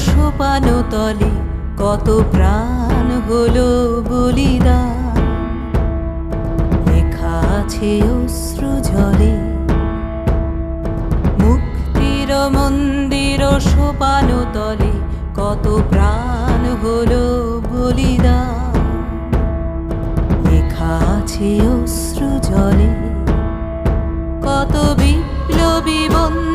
সোপানো তলে কত প্রাণ হলো বলিদান। লেখা আছে অশ্রু জলে মুক্তির মন্দির সোপানো তলে কত প্রাণ হলো বলিদান। লেখা আছে অশ্রু জলে কত বিপ্লবী বন্ধু